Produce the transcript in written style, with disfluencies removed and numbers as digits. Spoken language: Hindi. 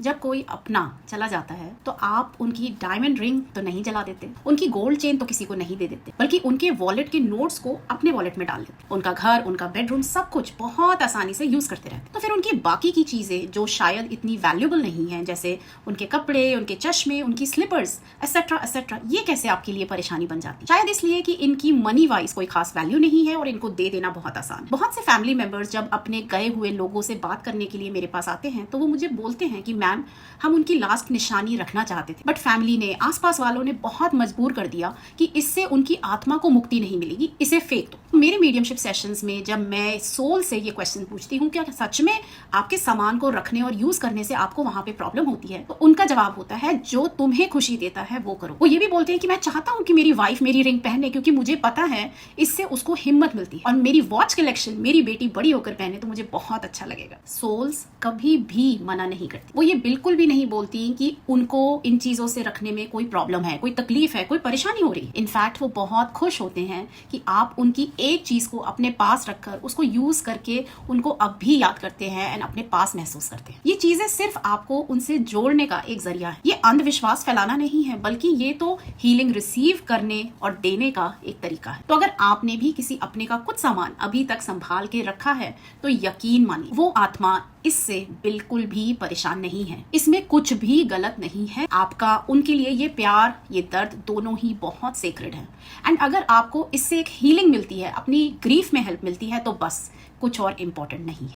जब कोई अपना चला जाता है तो आप उनकी डायमंड रिंग तो नहीं जला देते, उनकी गोल्ड चेन तो किसी को नहीं दे देते, बल्कि उनके वॉलेट के नोट्स को अपने वॉलेट में डाल देते। उनका घर, उनका बेडरूम, सब कुछ बहुत आसानी से यूज करते रहते। तो फिर उनकी बाकी की चीजें जो शायद इतनी वैल्यूएबल नहीं है, जैसे उनके कपड़े, उनके चश्मे, उनकी स्लीपर्स एसेट्रा एसेट्रा, ये कैसे आपके लिए परेशानी बन जाती? शायद इसलिए कि इनकी मनी वाइज कोई खास वैल्यू नहीं है और इनको दे देना बहुत आसान। बहुत से फैमिली मेंबर्स जब अपने गए हुए लोगों से बात करने के लिए मेरे पास आते हैं तो वो मुझे बोलते हैं कि मैम, हम उनकी लास्ट निशानी रखना चाहते थे, बट फैमिली ने, आसपास वालों ने बहुत मजबूर कर दिया कि इससे उनकी आत्मा को मुक्ति नहीं मिलेगी, इसे फेंक दो। मेरे मीडियमशिप सेशंस में जब मैं सोल से ये क्वेश्चन पूछती हूँ, क्या सच में आपके सामान को रखने और यूज करने से आपको वहां पे प्रॉब्लम होती है, तो उनका जवाब होता है जो तुम्हें खुशी देता है वो करो। वो ये भी बोलते हैं कि मैं चाहता हूँ कि मेरी वाइफ मेरी रिंग पहने, क्योंकि मुझे पता है इससे उसको हिम्मत मिलती है, और मेरी वॉच कलेक्शन मेरी बेटी बड़ी होकर पहने तो मुझे बहुत अच्छा लगेगा। सोल्स कभी भी मना नहीं करती। वो ये बिल्कुल भी नहीं बोलती कि उनको इन चीजों से रखने में कोई प्रॉब्लम है, कोई तकलीफ है, कोई परेशानी हो रही है। इनफैक्ट वो बहुत खुश होते हैं कि आप उनकी एक चीज को अपने पास रखकर उसको यूज करके उनको अब भी याद करते हैं एंड अपने पास महसूस करते हैं। ये चीजें सिर्फ आपको उनसे जोड़ने का एक जरिया है। ये अंधविश्वास फैलाना नहीं है, बल्कि ये तो हीलिंग रिसीव करने और देने का एक तरीका है। तो अगर आपने भी किसी अपने का कुछ सामान अभी तक संभाल के रखा है तो यकीन मानिए वो आत्मा इससे बिल्कुल भी परेशान नहीं है। इसमें कुछ भी गलत नहीं है। आपका उनके लिए ये प्यार, ये दर्द दोनों ही बहुत सेक्रेड है। एंड अगर आपको इससे एक हीलिंग मिलती है, अपनी ग्रीफ में हेल्प मिलती है, तो बस कुछ और इम्पोर्टेंट नहीं है।